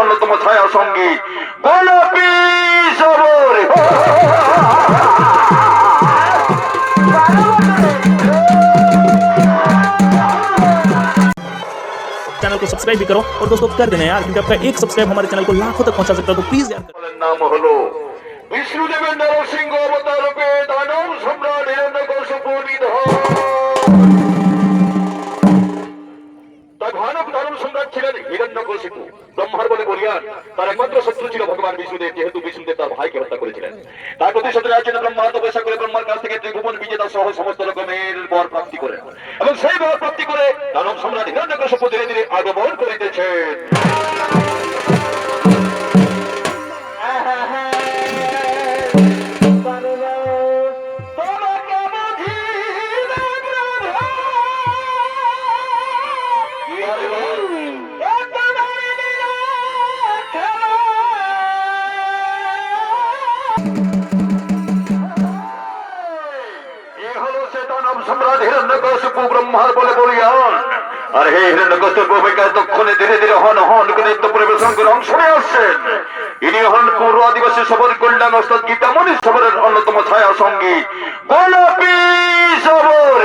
অন্যতম ছায়া সঙ্গী গোলাপী সবর। चैनल को सब्सक्राइब भी करो और दोस्तों कर देना यार, क्योंकि आपका एक सब्सक्राइब हमारे चैनल को लाखों तक पहुंचा सकता है, तो प्लीज यार। नाम हलो विष्णुदेवेর নরসিংহ অবতার রূপে দানব সম্রাট হিরণ্যকশিপু নিধন। তার ভয়ানক দানব সম্রাট ছিলেন হিরণ্যকশিপু। ব্রহ্মার বলে বলিয়ান তার একমাত্র শত্রু ছিল ভগবান বিষ্ণুদেব, যেহেতু বিষ্ণুদেব তার ভাইকে হত্যা করেছিলেন। তার প্রতিশোধ নেওয়ার জন্য ব্রহ্মা তপস্যা করে ব্রহ্মার কাছ থেকে ত্রিভুবন বিজেতা সহ সমস্ত রকমের বর প্রাপ্তি করেন, এবং সেই বর প্রাপ্তি করে দানব সম্রাট হিরণ্যকশিপু ধীরে ধীরে আগমন করিতেছেন। সম্রাট হিরণ্যকশিপু ব্রহ্মার বলে বলিয়ান, আর হে হিরণ্যকশিপুর ভূমিকা তক্ষণে ধীরে ধীরে হন হন নৃত্য পরিবেশন করে অংশ নিয়ে আসছেন। ইনি হন পূর্ব আদিবাসী সবর কল্যাণ অর্থাৎ গীতামণি সবরের অন্যতম ছায়া সঙ্গী গোলাপী সবর।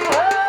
Hey!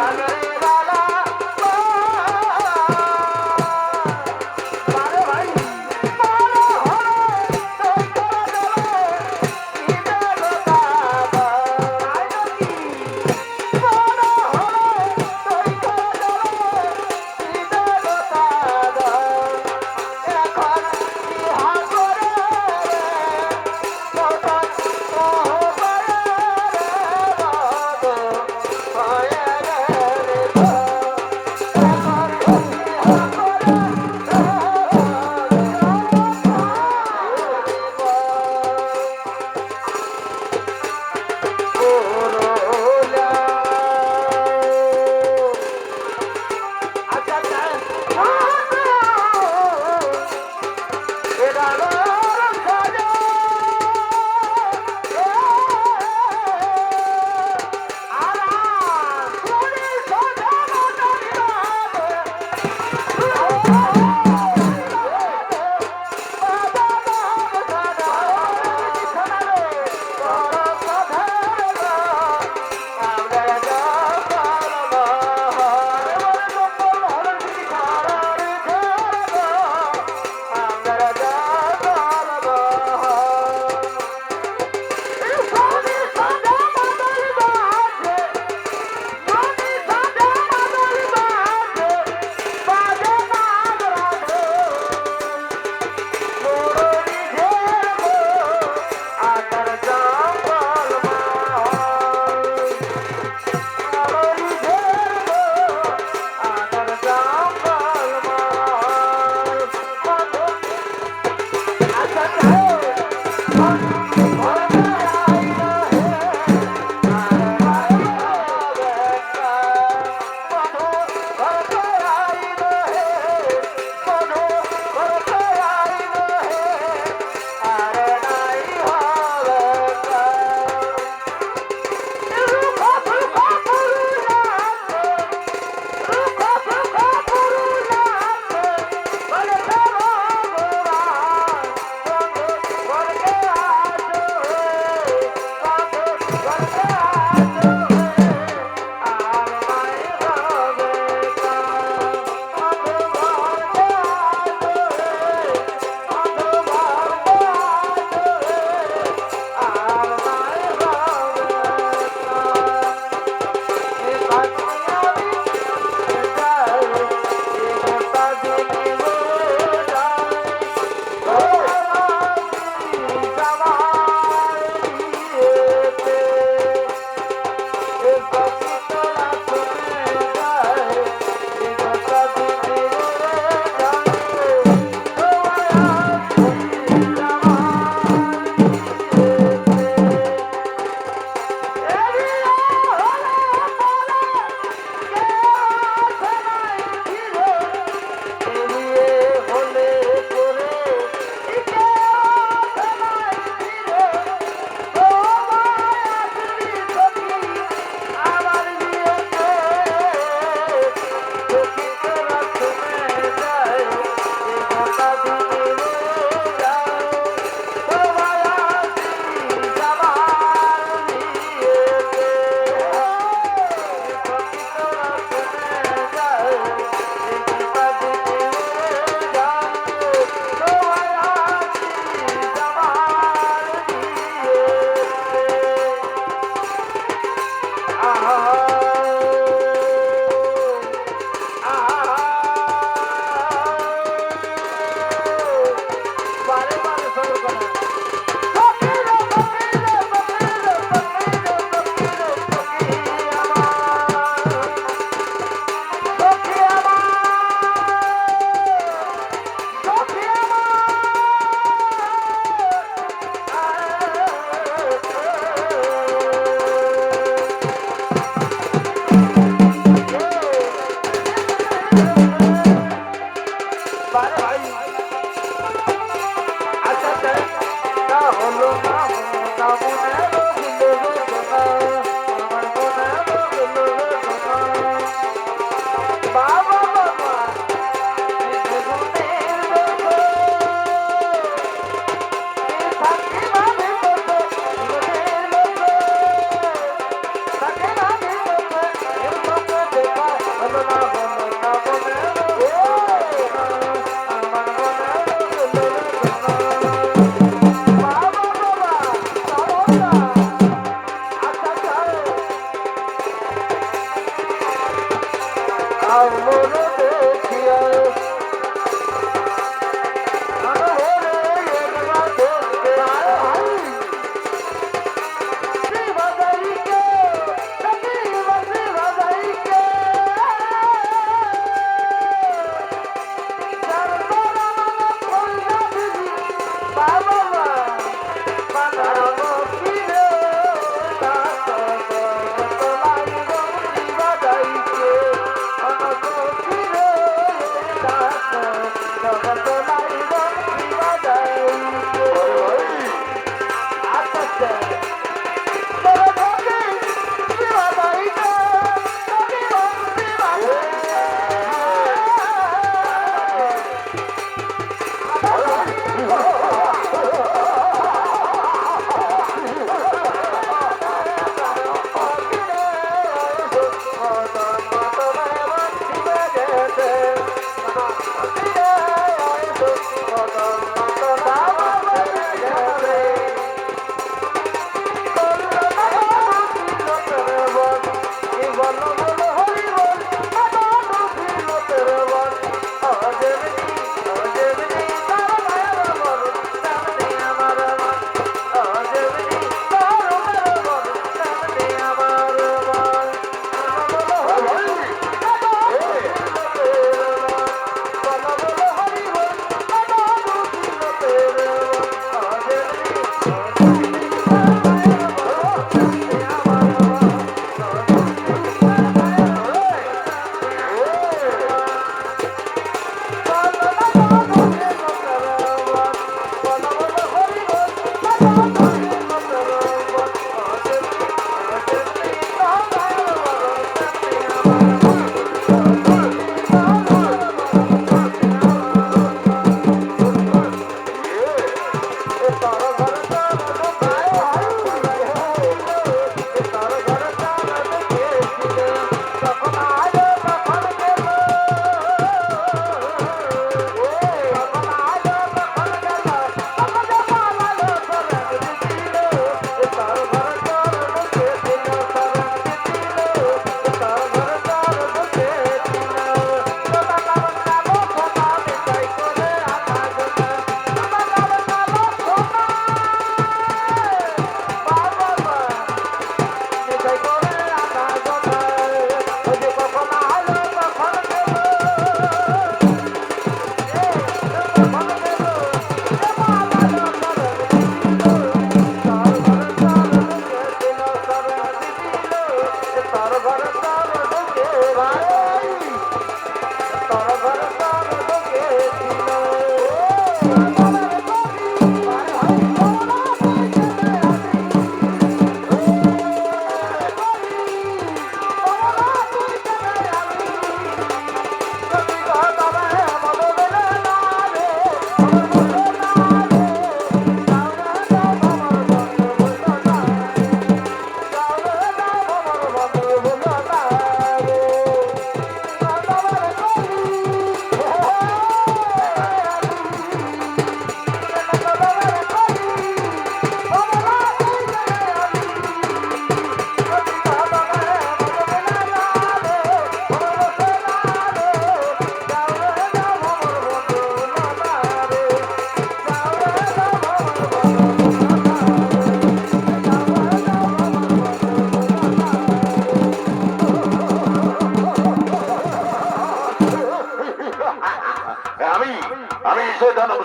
এখন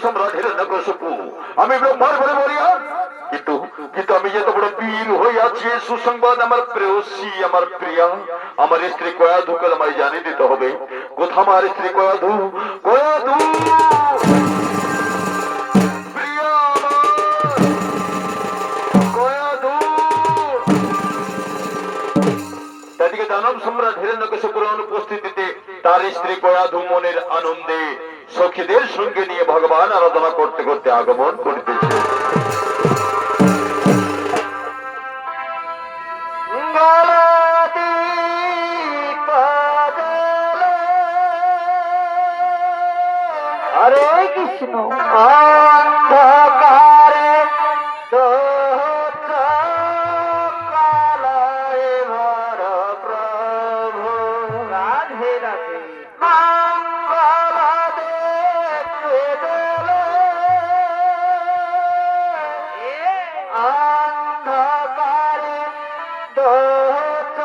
সম্রাট হিরণ্যকশিপু, আমি ব্রহ্মার বলে বলিয়া, কিন্তু কিন্তু আমি যে বড় বীর হইয়াছি, সুসংবাদ আমার প্রেয়সী, আমার প্রিয়া, আমার স্ত্রী কয়াধুকে আমায় জানিয়ে দিতে হবে। কোথা আমার স্ত্রী কয়াধু? কয়াধু প্রিয়া কয়াধু। তাদিকে দানব সম্রাট হিরণ্যকশিপুর অনুপস্থিতিতে তার স্ত্রী কয়াধু মনের আনন্দে সখীদের সঙ্গে নিয়ে ভগবান আরাধনা করতে করতে আগমন করিতেছে। হরে কৃষ্ণ অন্ধকারে কালায় ভর প্রভু। রাধে রাধে। অন্ধকারে দোষ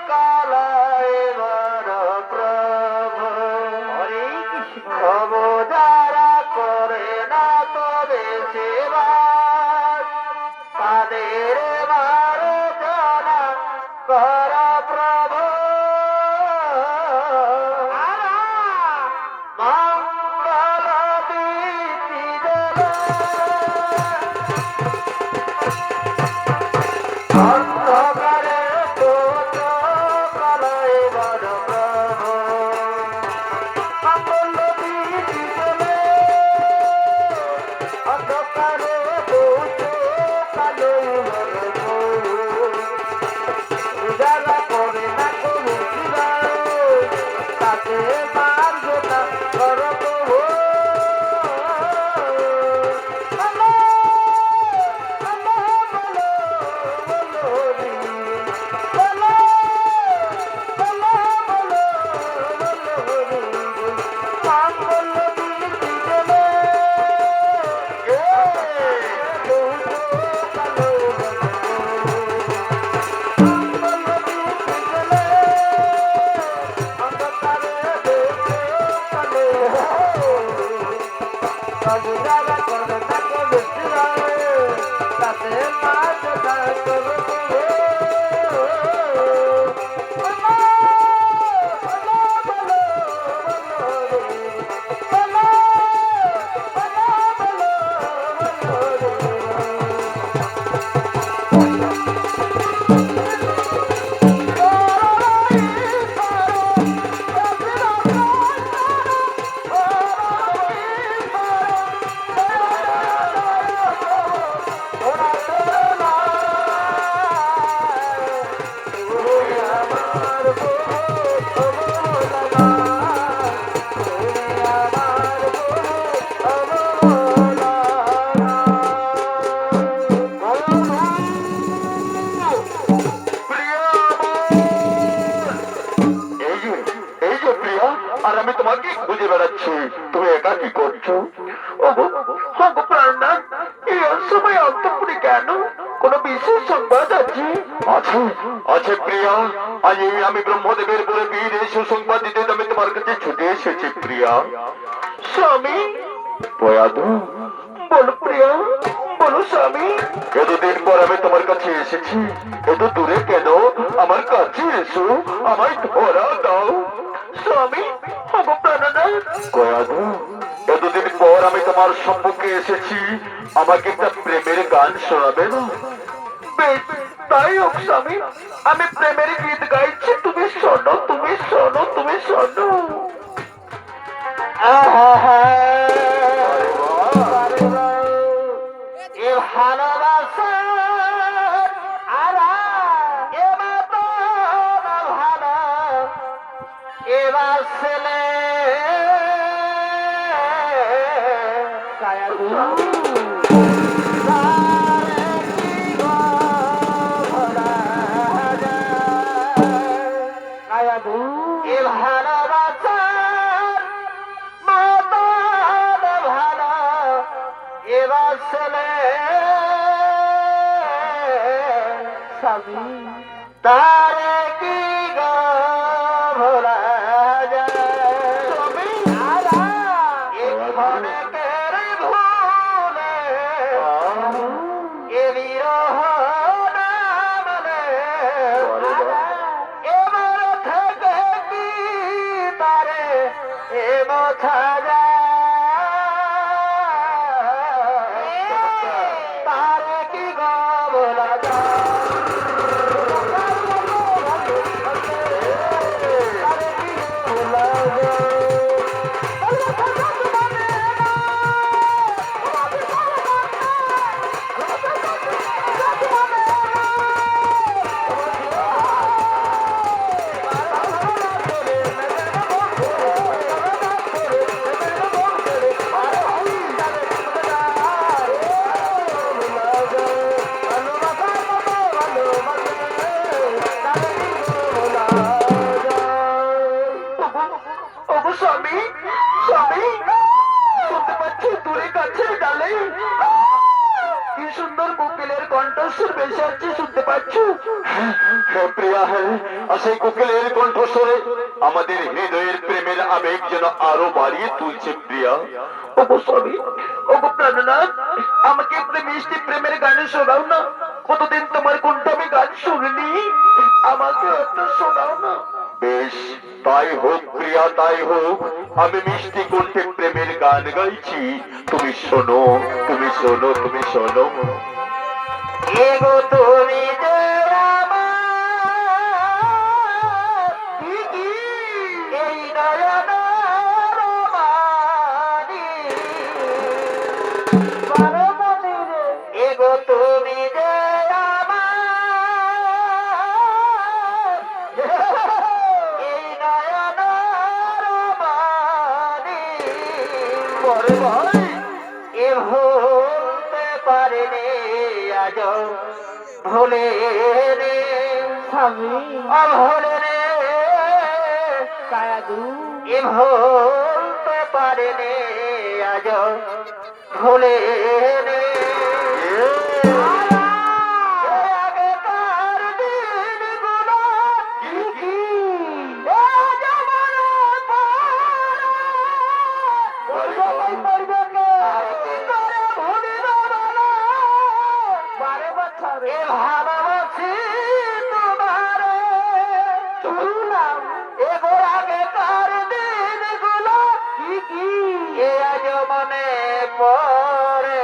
কালায় বড় প্রভু যারা করে না তবে সেবা তাদের মার্জনা কর প্রভু মঙ্গল বীতি অন্ধকারে দোষ কালায় বড় প্রভু মঙ্গল বীতি অন্ধকারে দোষ কালায় বড় প্রভু উজালা করে না কোনো শিবা তাকে মার্জনা কর প্রভু আর আমি তোমাকে খুঁজে বেড়াচ্ছি, তুমি একা কি করছো? ওগো ওগো প্রাণনাথ, এই অসময়ে অন্তঃপুরে কেন? কোনো বিশেষ সংবাদ আছে? আছে আছে প্রিয়া, আজ আমি ব্রহ্মদেবের বলে বীর এই সুসংবাদ দিতে আমি তোমার কাছে ছুটে এসেছি প্রিয়া। স্বামী বয়াদু, বলো প্রিয়া, বলো স্বামী। এতদিন পর আমি তোমার কাছে এসেছি, এত দূরে কেন? আমার কাছে এসো, আমায় ধরা দাও স্বামী। গয়াদু, এতদিন পর আমি তোমার সম্মুখে এসেছি, আমাকে একটা প্রেমের গান শোনাবে না? বেশ, তাই হোক স্বামী, আমি প্রেমের গীত গাইছি, তুমি শোনো, তুমি শোনো, তুমি শোনো। এ ভালোবাসা আরা এ মাতো ভালো এবার ছেলে এ ভালোবাসার মতো ভালো এবার ছেলে স্বামী তারে কি গো ভোলা যায় স্বামী আরা এখানে কেড়ে ভুলে এ বিরহ নামলে এবার থেকে কি তারে এ মোছা তারে কি গো ভোলা যায় স্বামী স্বামী শুনতে পাচ্ছি দূরে কাছে ডালে কি সুন্দর কোকিলের কণ্ঠস্বর ভেসে আসছে শুনতে পাচ্ছ? হ্যাঁ প্রিয়া, হ্যাঁ, আর সেই কোকিলের কণ্ঠস্বরে আমাদের হৃদয়ের প্রেমের আবেগ যেন আরো বাড়িয়ে তুলছে প্রিয়া। ওগো স্বামী, ওগো প্রাণনাথ, আমাকে একটু মিষ্টি প্রেমের গানে শোনাও না। কতদিন তোমার কণ্ঠ আমি গান শুনিনি, আমাকে একটু শোনাও না। বেশ, তাই হোক প্রিয়া, তাই হোক। আমি মিষ্টি কণ্ঠে প্রেমের গান গাইছি, তুমি শোনো, তুমি শোনো, তুমি শোনো। এগো তুমি যে আমার কি এই নয়নের মানি বারবারে রে। এগো তুমি যে আমার এই নয়নের মানি বড় ভাই এ ভুলতে পারেনি আজ ভুলে রে স্বামী অভুলে রে কায়াদু এ ভুলতে পারেনি আজ ভুলে রে আগেকার দিনগুলো কি এ জমানা ভালোবাসি তোমারে শুনলাম এগো আগেকার দিনগুলো কি এ আজ মনে পড়ে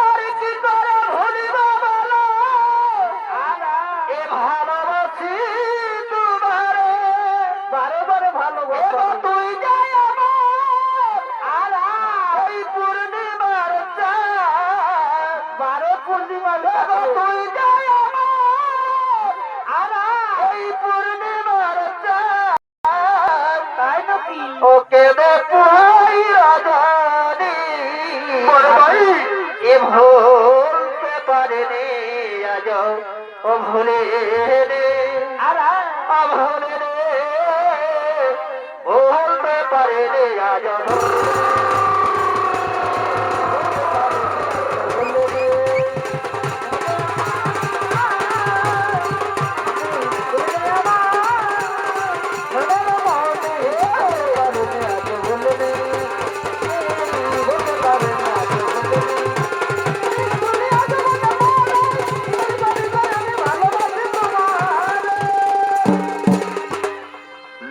আর কি করে ভুলিব বলো এ ভালোবাসি তোমারে বারে বারে ভালোবাসি তুই যাই আমার ওই পূর্ণিমার চাঁদ বারো পূর্ণিমার তুই যাই আমার ওই পূর্ণিমার চাঁদ তাই নাকি ওকে দেখুই রাজানি বড় ভাই এ ভুলতে পারেনি আজ ও ভুলে রে ভুলে রে ভুলতে পারেনি আজ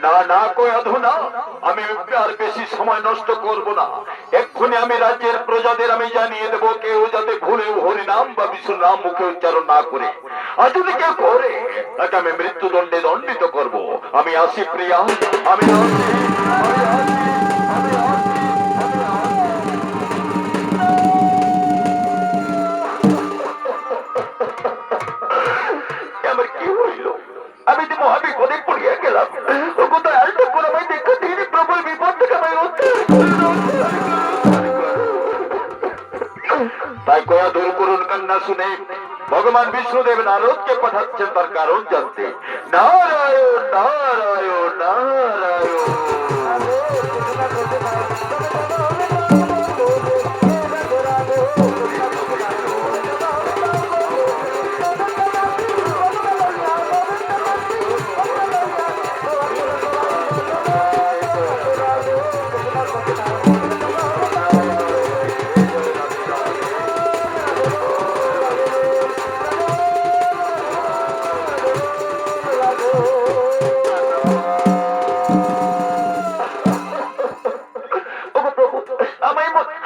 না না কয়াধু না, আমি আর বেশি সময় নষ্ট করব না। এক্ষুনি আমি রাজ্যের প্রজাদের আমি জানিয়ে দেব, কেউ যাতে ভুলেও হরিনাম বা বিষ্ণু নাম মুখে উচ্চারণ না করে, আর যদি কেউ করে তাকে আমি মৃত্যুদণ্ডে দণ্ডিত করব। আমি আসি প্রিয়া, আমি আসি, আমি আসি, আমি আসি, আমি আসি। আমার কি হইল? আমি যে মহাবিপদে পড়িয়া গেলাম। ও কোথায় আসতে কোন আমায় দেখা দিন, প্রবল বিপদ থেকে আমায় উদ্ধার করুন। তাই কয়া দূর করুন কান্না শুনে ভগবান বিষ্ণুদেব নারদকে পাঠাচ্ছেন তার কারণ জানতে। নারায়ণ নারায়ণ নারায়ণ।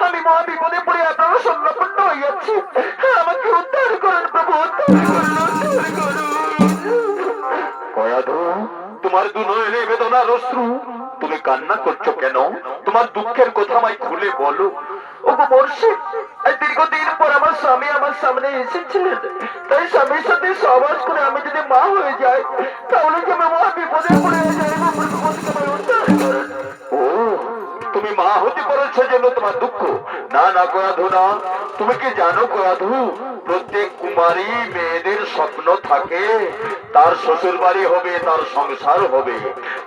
আমি মহাবিপদে পড়ে আপনারা সন্ন্যাপন্ন হইয়াছি, আমাকে উদ্ধার করুন প্রভু, উদ্ধার করুন। কয়াধু, তোমার দু নয়নে বেদনার অশ্রু, তুমি কান্না করছো কেন? তোমার দুঃখের কথা আমায় খুলে বলো। ওগো বর্ষি, দীর্ঘদিন পর আমার স্বামী আমার সামনে এসেছিলেন, তাই স্বামীর সাথে সহবাস করে আমি যদি মা হয়ে যাই তাহলে কি আমি মহাবিপদে পড়ে যাইব? উদ্ধার করুন। ও, তুমি মা হতে করেছো জন্য তোমার দুঃখ? না না কয়াধু না, তুমি কি জানো কয়াধু, প্রত্যেক কুমারী মেয়েদের স্বপ্ন থাকে তার শ্বশুর বাড়ি হবে, তার সংসার হবে,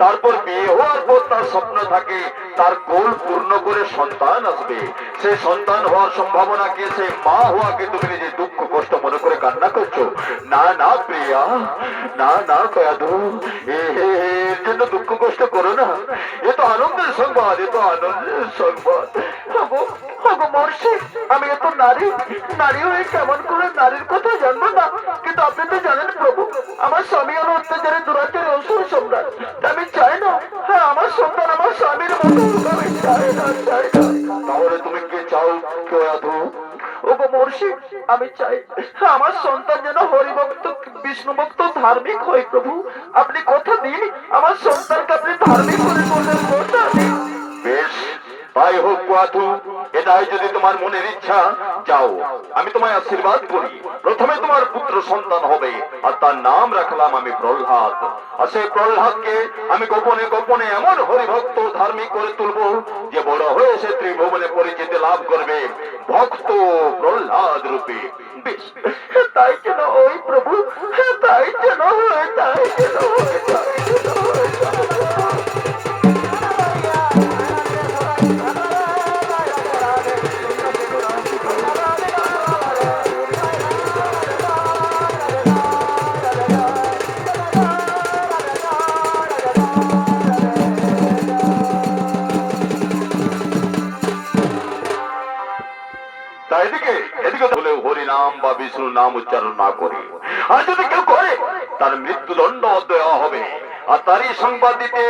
তারপর বিয়ে হওয়ার পর তার স্বপ্ন থাকে তার গোল পূর্ণ করে সন্তান আসবে। সে সন্তান হওয়ার সম্ভাবনাকে, সে মা হওয়াকে তুমি নিজে দুঃখ কষ্ট মনে করে কান্না করছো। না না প্রিয়া, না না কয়াধু, এর জন্য দুঃখ কষ্ট করো না। এ তো আনন্দের সংবাদ, এ তো আনন্দের সংবাদ। মুর্শিদ, আমি এত নারী হয়ে কেমন করে নারীর কথা জানবো না? কিন্তু আপনি তো জানেন প্রভু, আমার স্বামী হলো অত্যাচারে দুরাচারে অসুর সম্রাট। আমি চাই না, হ্যাঁ, আমার সন্তান আমার স্বামীর মতো হোক। আমি চাই না। তাহলে তুমি কে চাও কয়াধু? ওগো মুর্শিদ, আমি চাই আমার সন্তান যেন হরিভক্ত, বিষ্ণু ভক্ত, ধার্মিক হয় প্রভু। আপনি কথা দিন, আমার সন্তানকে আপনি ধার্মিক করে বললেন, কথা দিন। বেশ, তাই হোক কয়াধু, এটাই যদি তোমার মনের ইচ্ছা, যাও, আমি তোমায় আশীর্বাদ করি। প্রথমে তোমার পুত্র সন্তান হবে, আর তার নাম রাখলাম আমি প্রহ্লাদ। আর সেই প্রহ্লাদকে আমি গোপনে গোপনে এমন হরিভক্ত ধার্মিক করে তুলব যে বড় হয়ে সে ত্রিভুবনে পরিচিতি লাভ করবে ভক্ত প্রহ্লাদ রূপে। বেশ, তাই যেন ওই প্রভু, তাই যেন হয়, তাই যেন হয়, তাই যেন হয়। তাই এদিকে বলে হরিনাম বা বিষ্ণু নাম উচ্চারণ না করে, আর যদি কেউ করে তার মৃত্যুদণ্ড দেওয়া হবে। আর তারই সংবাদ দিতে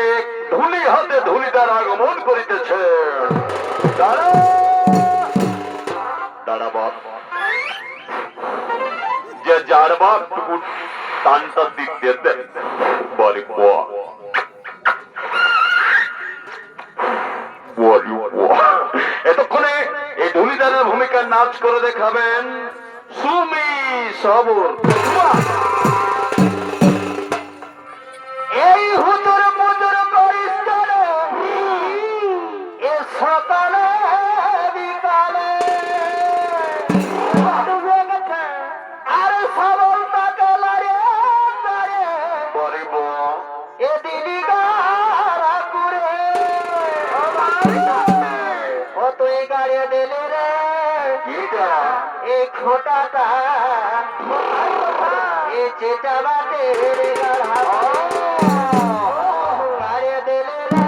ধুলি হাতে ধুলিদার আগমন করিতেছে। দাঁড়া বাপ, যে যার বাপ টুকুর টানটা দিতে দেন বলে এতক্ষণে এই ধুলিদারের ভূমিকা নাচ করে দেখাবেন সুমি সবর। এই হুজুর মুজুর করিস কেন? এ সকালে বিকালে ডুবে গেছে, আরে সবল তাকে লাড়িয়ে দাঁড়িয়ে বলিব এ দিলি গারা করে ও তুই গাড়িয়ে দিলে রে এই খোটাটা, এ যেটা বাটে রে গাড়া গাড়িয়ে দিলে রে।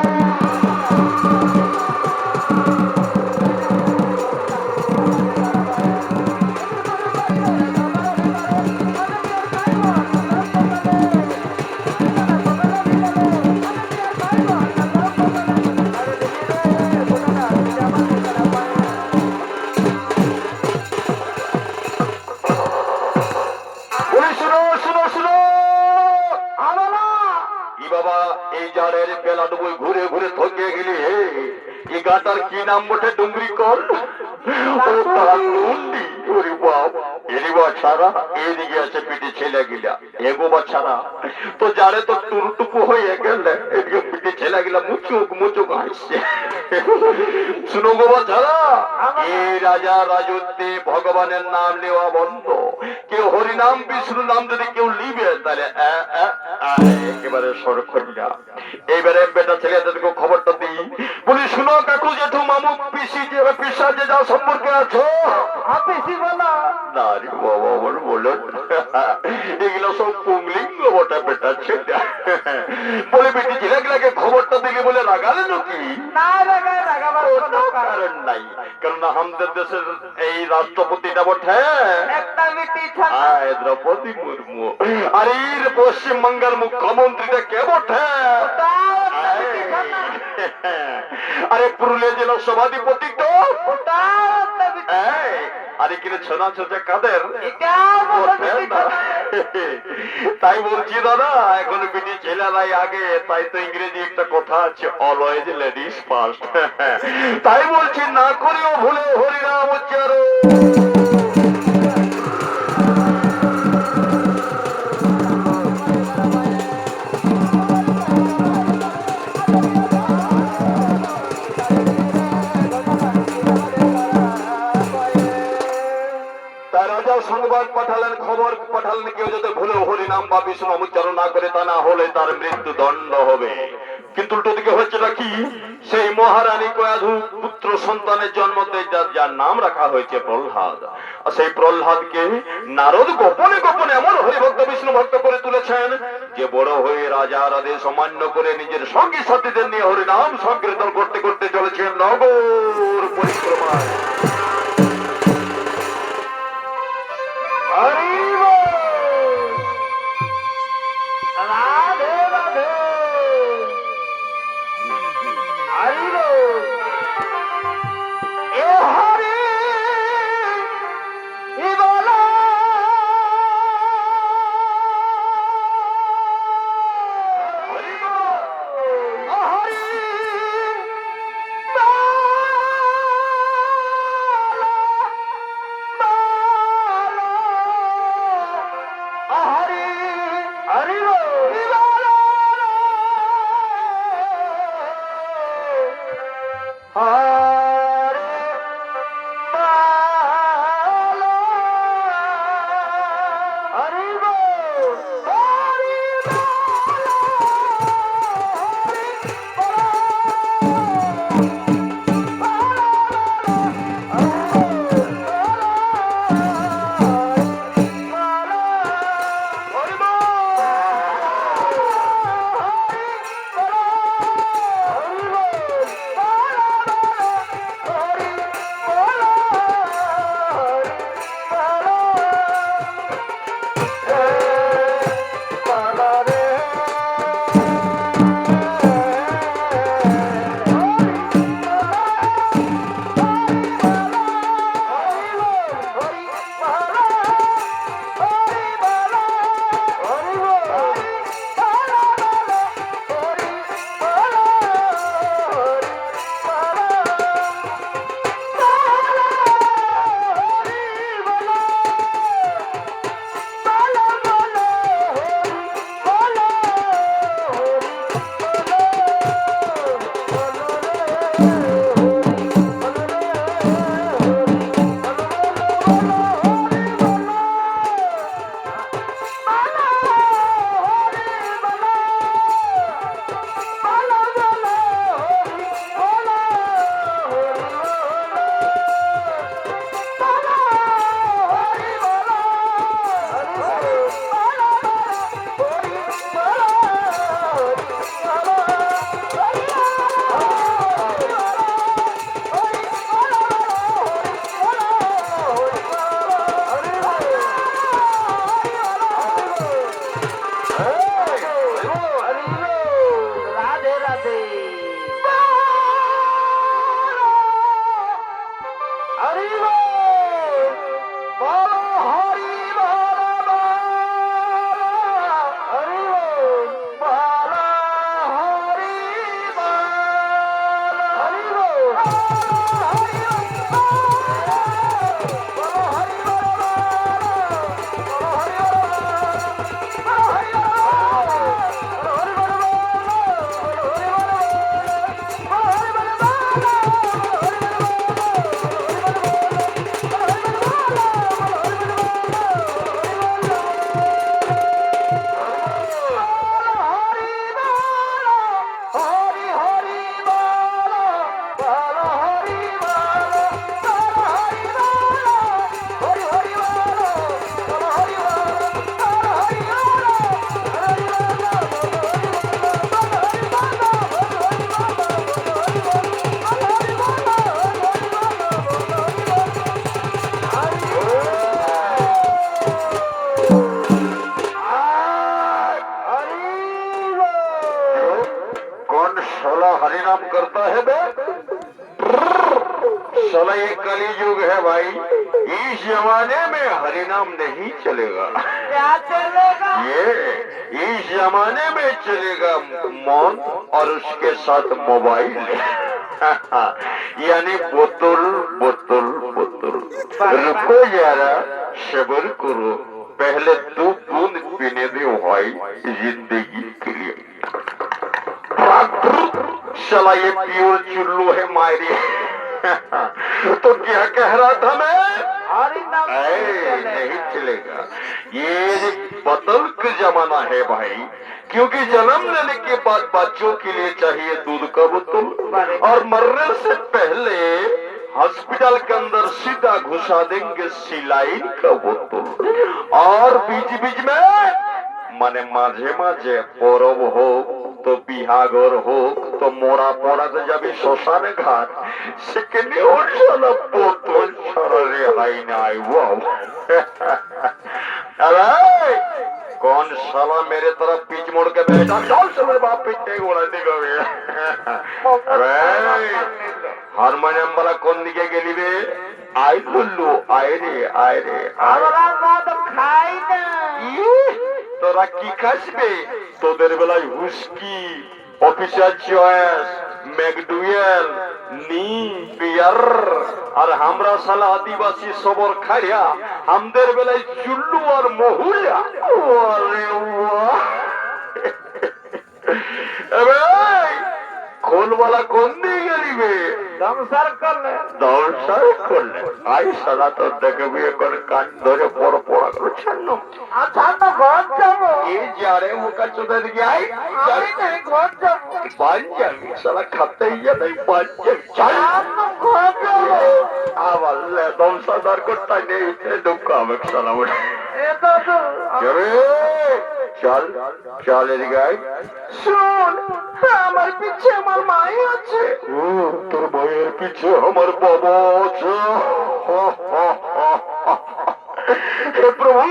বলি শুনো শুনো শুনো, বাবা, এই জালের বেলা ডুবুই ঘুরে ঘুরে থকিয়ে গেলি। হে, এই গাটার কি নাম বটে? ডুঙ্গরি কল। ও তারা নন্দি। ওরে বাপ, এরি বাছারা এদিকে আছে পিঠে ছেলে গিলা, এগো বাছারা তো জালে তো টুরুটুকু হয়ে গেলে, এদিকে পিঠে ছেলে গিলা মুচুক মুচুক হাসছে। শুনো গো বাছারা, এই রাজা রাজত্বে ভগবানের নাম নেওয়া বন্ধ। কেউ হরিনাম বিষ্ণু নাম যদি কেউ নিবে তাহলে একেবারে সরক্ষণা। এইবারে বেটা ছেলেদেরকে খবরটা দিই। বলি শুনো কাকু জেঠু মামু পিসি যে পিসা যে যা সম্পর্কে আছো, পিসি বলা না রে বাবা, আমার বলো এগুলো সব পুংলিঙ্গ বটা বেটা ছেলে। বলে বেটি ছেলেগুলাকে খবরটা দিলি বলে রাগালে নাকি? না রাগায়, রাগাবার কোনো কারণ নাই, কেননা আমাদের দেশের এই রাষ্ট্রপতিটা বটে একটা বেটি দ্রৌপদী মুর্মু। আর এর পশ্চিমবঙ্গের মুখ্যমন্ত্রীটা কে বটে? আরে পুরুলিয়া জেলার সভাধিপতি তো। আরে কিনে ছোনা ছোটা কাদের? তাই বলছি দাদা, এখন বেটি ছেলেরাই আগে, তাই তো ইংরেজি একটা কথা আছে, অলওয়েজ লেডিস ফার্স্ট। তাই বলছি না করিও ভুলে হরিনাম উচ্চারণ। সংবাদ পাঠালেন কেউ যদি ভুলে হরি নাম বা বিষ্ণু নাম উচ্চারণ না করে, তা না হলে তার মৃত্যু দণ্ড হবে। কিন্তু উল্টো দিকে হচ্ছে নাকি সেই মহারানী কয়াধু পুত্র সন্তানের জন্ম দেয়, যার নাম রাখা হয়েছে প্রহ্লাদ। আর সেই প্রহ্লাদকে নারদ গোপনে গোপনে এমন হরিভক্ত বিষ্ণু ভক্ত করে তুলেছেন যে বড় হয়ে রাজার আদেশ অমান্য করে নিজের সঙ্গী সাথীদের নিয়ে হরিনাম সংকীর্তন করতে করতে চলেছেন নগর পরিক্রমায়। রাধে রাধে, হরি বল। এ হরি বল, হরি বল, হরি হরি বল, রাধে রাধে, হরি বল, বল হরি বল, হরি বল, বল হরি বল, হরি বল, হরি हरिनाम करता है बे? साला ये कली युग है भाई, इस जमाने में हरिनाम नहीं चलेगा। क्या चलेगा? ये इस जमाने में चलेगा मौन और उसके साथ मोबाइल। यानी बोतल बोतल बोतल। रुको जरा, सब्र करो, पहले 2 बूंद पीने दो भाई जिंदगी के लिए। चला ये प्योर चुल्लू है मायरी। तो क्या कह रहा था मैं? हरि नाम नहीं चलेगा। ये बदल का जमाना है भाई, क्योंकि जन्म लेने के बाद बच्चों के लिए चाहिए दूध का बोतल, और मरने से पहले हॉस्पिटल के अंदर सीधा घुसा देंगे सिलाइन का बोतल। और बीच बीच में माने माझे माझे परब हो तो बिहागर हो तो मोरा पड़ाते যাবি শ্মশানে ঘাট, সেখানে ওর শালা বোতল ছাড়া রেহাই নাই। अरे कौन साला मेरे तरफ पीछ मोड़ के बैठा, चल चल बाप पीछे घोड़ा दिखा। अरे हारमोनियम वाला कौन दिखे गेली रे? आई लुल्लू आए रे आए रे खाई ना তোরা কি খাসবে? তোদের বেলায় হুস্কি, অফিসার চয়েস, ম্যাকডুয়েল, নি বিয়ার, আর আমরা সালা আদিবাসী সবর খাইয়া আমাদের বেলায় চুল্লু আর মহুলা। আরে বাহ! এবে খোলওয়ালা কোন দিকে গেলিবে? संसार कर ले দর্শন করলে আই সালা তো দেখবি এখন কান ধরে বড় পড়া করে ছাড়লো। अच्छा तो घर जाबो এই যারে মুখা চোদা দিকে আই আমি नहीं घर जाबो পাঞ্জাবি সালা খাতেই যাবে পাঞ্জাবি চল तो घर जाबो আবার দমসাদার করতে নেই দুঃখ হবে সালা বলে। ये तो চলে চল চল এদিকে আই। শুন আমার পিছে আমার মাই আছে। ও তোর বইয়ের পিছে আমার বাবা আছে। हे प्रभु,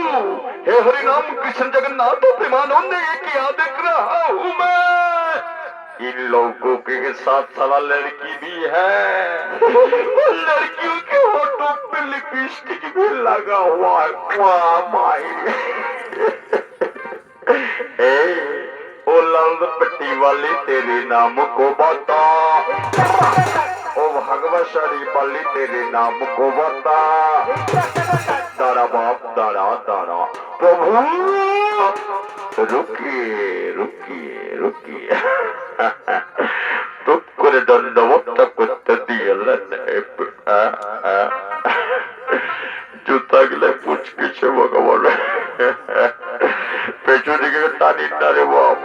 हे हरि नाम कृष्ण जगन्नाथ प्रेमानंद, ये क्या देख रहा हूँ मैं? इन लोगों के साथ साला लड़की भी है, लड़कियों के होठों पे लिपस्टिक भी लगा हुआ है। वाह माई ओ लाल पट्टी वाली तेरे नाम को बता, ओ भगवशाली वाली तेरे नाम को बता। दाड़ा बाप दाड़ा दाड़ा प्रभु रुकिए रुकिए रुकिए तुम করে দণ্ডবতটা করতে দিয়েলেন জুতা গেলে পুচকিছে ভগবান পেছন দিকে টানি না রে বাপ।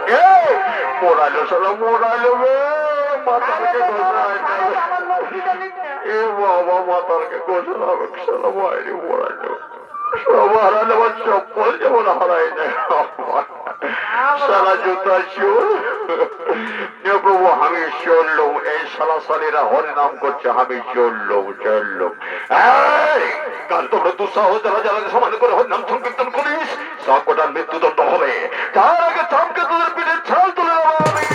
মোড়ালো সালা মোড়ালো মাথাকে ঘোষণায় এ বাবা মাথাকে ঘোষণা হবে সালা বাইরে মোড়ালো সব হারালে আমার চপ্পল যেমন হারাই যায় সারা জুতা চোর। প্রভু আমি চললুম, এই সালা সালিরা হরি নাম করছে, আমি চললুম চললুম। কাল তোমরা দুঃসাহস যারা যারা সমান করে হরি নাম সংকীর্তন করিস সব কটার মৃত্যুদণ্ড হবে। তার আগে চামকে তোদের পিঠের ছাল তুলে দেবো আমি।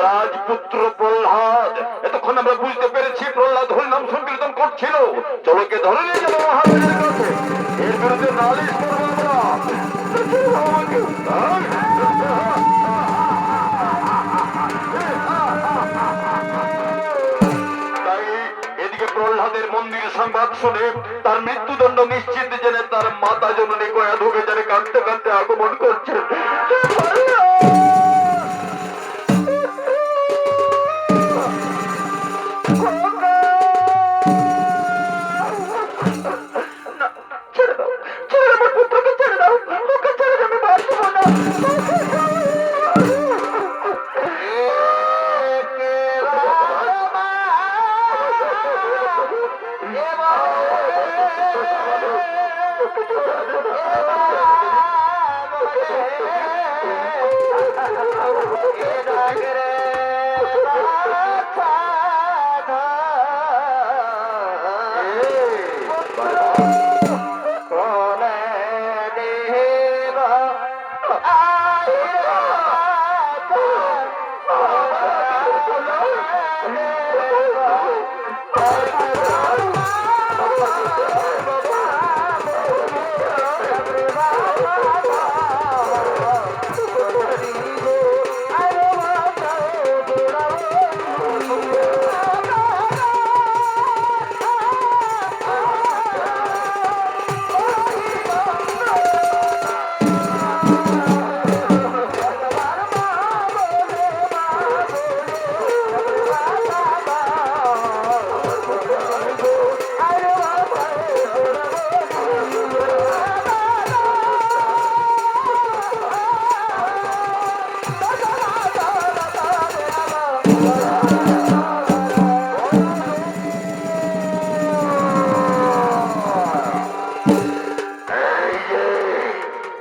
রাজপুত্র প্রহ্লাদ, এতক্ষণ আমরা বুঝতে পেরেছি প্রহ্লাদ হরি নাম সংকীর্তন করছিল। চলো কে ধরে নিয়ে যাবো মহারাজের কাছে, এর বিরুদ্ধে নালিশ করবো আমরা। মন্দির সংবাদ শুনে তার মৃত্যুদণ্ড নিশ্চিত জেনে তার মাতা জননী গয়া ঢুকে জেনে কাঁদতে কাঁদতে আগমন করছে। ছেড়ে দাও, ছেড়ে দাও, আমার পুত্রকে ছেড়ে দাও, ওকে ছেড়ে দাও, আমি বাঁচবো না।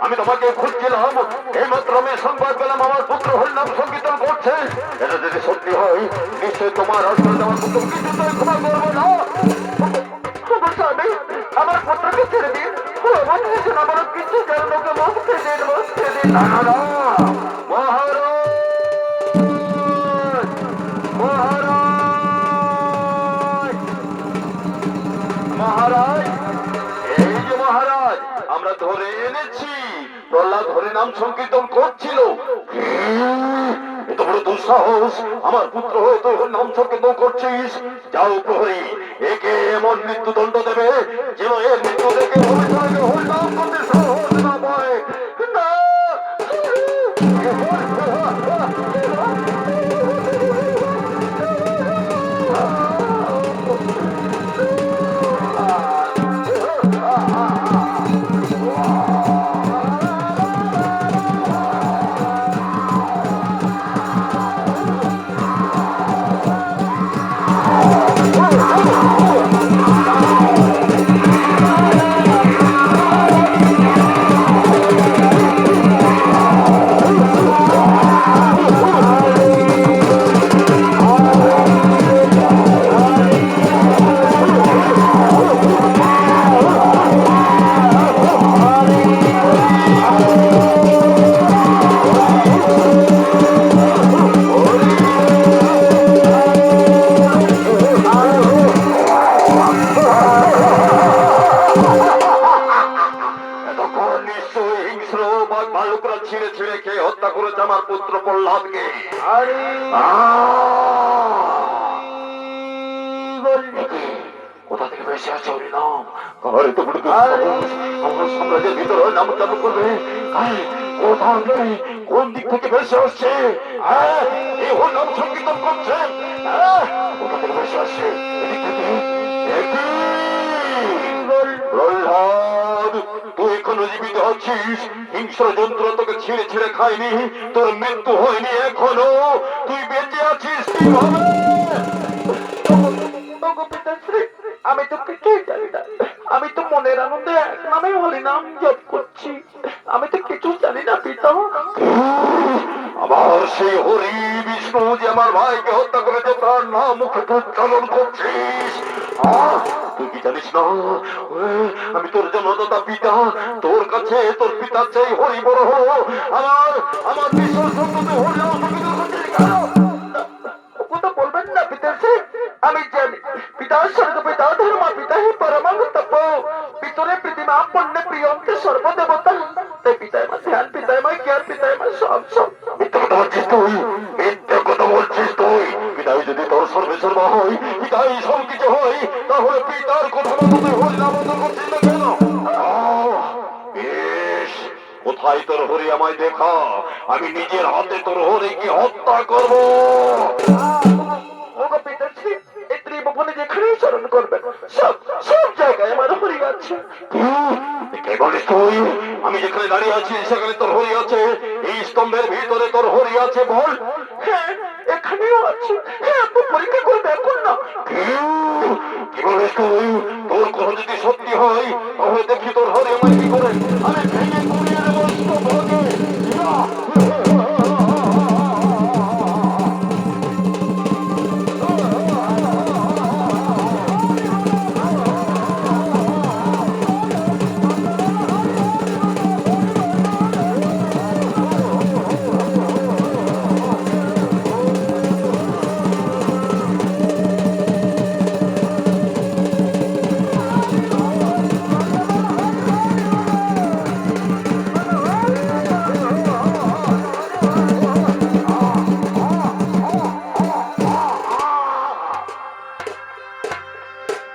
আমি তোমাকে খুঁজছিলাম, এইমাত্র আমি সংবাদ পেলাম আমার পুত্র হরিনাম সংকীর্তন করছে। এটা যদি সত্যি হয় নিশ্চয় তোমার আসলে আমার পুত্র কিছুতেই ক্ষমা করবো না। আমার পুত্রকে ছেড়ে দিন, আমার কিছু জানো ওকে মুক্তি দিন, মুক্তি দিন। না না না, মহারাজ, মহারাজ, মহারাজ, এই যে মহারাজ, আমরা ধরে এনেছি প্রহ্লাদ হরিনাম সংকীর্তন করছিল। এত বড় দুঃসাহস, আমার পুত্র হয়ে তুই হরিনাম সংকীর্তন করছিস? যাও প্রহরী, একে এমন মৃত্যুদণ্ড দেবে যেন এর মৃত্যু দেখে ভবিষ্যতে হরিনাম করতে সাহস না পায়। না, ছিঁড়ে ছিঁড়ে খেয়ে হত্যা করেছে আমার পুত্র প্রহ্লাদকে। কোথা থেকে বেশি আছে হরিনাম? ঘরে তো বড় আমার সাম্রাজ্যের ভিতরে নাম চালু করবে। কোথা থেকে, কোন দিক থেকে বেশি আসছে? এই হরিনাম সংকীর্তন করছে, কোথা থেকে বেশি আসছে? এদিক থেকে। প্রহ্লাদ, তুই এখনো জীবিত আছিস, হিংস্র যন্ত্র তোকে ছিঁড়ে ছিঁড়ে খায়নি, তোর মৃত্যু হয়নি এখনো, তুই বেঁচে আছিস কিভাবে? আমি তো কিছুই জানি না, আমি তো মনের আনন্দে এক নামে হরিনাম জপ করছি, আমি তো কিছু জানি না পিতা। আবার সেই হরি বিষ্ণু যে আমার ভাইকে হত্যা করেছে তার নাম মুখে উচ্চারণ করছিস? তুই কি জানিস না আমি তোর জন্মদাতা পিতা, তোর কাছে তোর পিতার চেয়ে হরি বড় হলো। আমার আমার বিশ্বাস হরিনাম কথা বলবেন না পিতাশ্রী, আমি জানি পিতা স্বর্গ পিতা ধর্মা পিতা হি পরমাঙ্গ তপ পিতরে প্রতিমা পুণ্য প্রিয়ন্তে সর্বদেবতা। তাই পিতায় মা ধ্যান, পিতায় মা জ্ঞান, পিতায় মা সব সব। মিথ্যা কথা বলছিস তুই, মিথ্যা কথা বলছিস তুই। পিতাই যদি তোর সর্বে সর্বা হয়, পিতাই সব কিছু হয়, তাহলে পিতার কথা মতো তুই হরি নাম করছিস না কেন? বেশ, কোথায় তোর হরি আমায় দেখা, আমি নিজের হাতে তোর হরিকে হত্যা করব। ওগো পিতাশ্রী, এই ত্রিভুবনে যেখানেই চরণ করবেন সব সব জায়গায় আমার হরি আছে। কে বলিস তুই? আমি যেখানে দাঁড়িয়ে আছি সেখানে তোর হরি আছে? এই স্তম্ভের ভিতরে তোর হরি আছে? বল। হ্যাঁ, এখানেও আছে। হ্যাঁ, আপনি পরীক্ষা করে দেখুন না। কি বলিস তুই? তোর কথা যদি সত্যি হয় তাহলে দেখি তোর হরি আমার কি করে। আমি ভেঙে গুড়িয়ে দেবো স্তম্ভকে।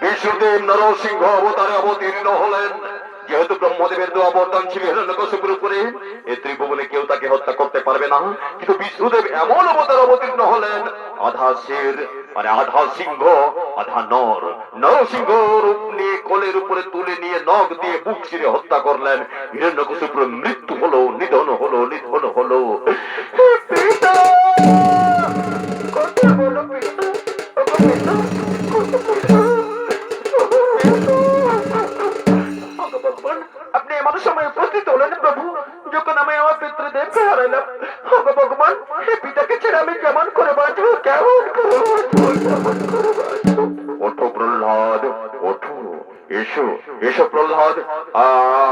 বিষ্ণুদেব নরসিংহ অবতারে অবতীর্ণ হলেন। যেহেতু ব্রহ্মদেবের দু অবদান ছিল হিরণ্যকশিপুর উপরে, এই ত্রিভুবনে কেউ তাকে হত্যা করতে পারবে না। কিন্তু বিষ্ণুদেব এমন অবতার অবতীর্ণ হলেন, আধা শের মানে আধা সিংহ আধা নর। নরসিংহ রূপ নিয়ে কোলের উপরে তুলে নিয়ে নখ দিয়ে বুক চিরে হত্যা করলেন। হিরণ্যকশিপুর মৃত্যু হলো, নিধন হলো, নিধন হলো। পিতা, কথা বলো পিতা। ওগো পিতা, কথা বলো। ওগো ভগবান, আপনি এমন সময় উপস্থিত হলেন প্রভু যখন আমি আমার পিতৃদেবকে হারালাম। ওগো ভগবান, এই পিতাকে ছেড়ে আমি কেমন করে বাঁচবো, কেমন করে বাঁচবো, কেমন করে বাঁচবো? ওঠো প্রহ্লাদ, ওঠো, এসো এসো প্রহ্লাদ,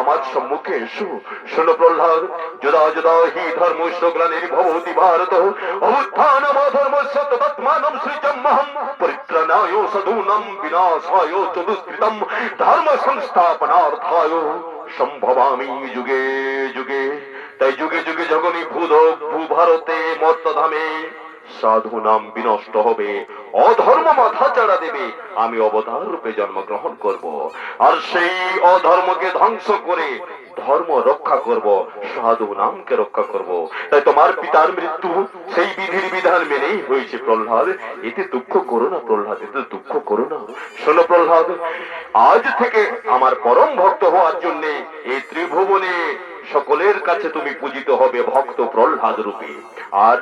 আমার সম্মুখে এসো। শোনো প্রহ্লাদ, যদা যদা হি ধর্মস্য গ্লানির ভবতি ভারত অবুত্থানম অধর্মস্য তদাত্মানম সৃজম্যহম পরিত্রাণায় সাধূনাম বিনাশায় চ দুষ্কৃতম ধর্ম সংস্থাপনার্থায় সম্ভবামি যুগে যুগে। তাই যুগে যুগে যখনই ভূভারতে মর্তধামে সাধু নাম বিনষ্ট হবে, অধর্ম মাথা চাড়া দেবে, আমি অবতার রূপে জন্মগ্রহণ করব, আর সেই অধর্মকে ধ্বংস করে ধর্ম রক্ষা করব, সাধু নামকে রক্ষা করব। তাই তোমার পিতার মৃত্যু সেই বিধির বিধান মেনেই হয়েছে প্রহ্লাদ। এতে দুঃখ করো না প্রহ্লাদ, এতে দুঃখ করো না। শোনো প্রহ্লাদ, আজ থেকে আমার পরম ভক্ত হওয়ার জন্য এই ত্রিভুবনে সকলের কাছে তুমি পূজিত হবে ভক্ত প্রহ্লাদ রূপে। আর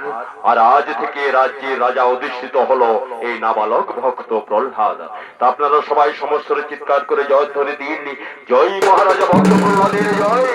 আর আজ থেকে রাজ্যের রাজা অধিষ্ঠিত হলো এই নাবালক ভক্ত প্রহ্লাদ। তা আপনারা সবাই সমস্ত চিৎকার করে জয়ধ্বনি দিন, জয় মহারাজা ভক্ত প্রহ্লাদের জয়।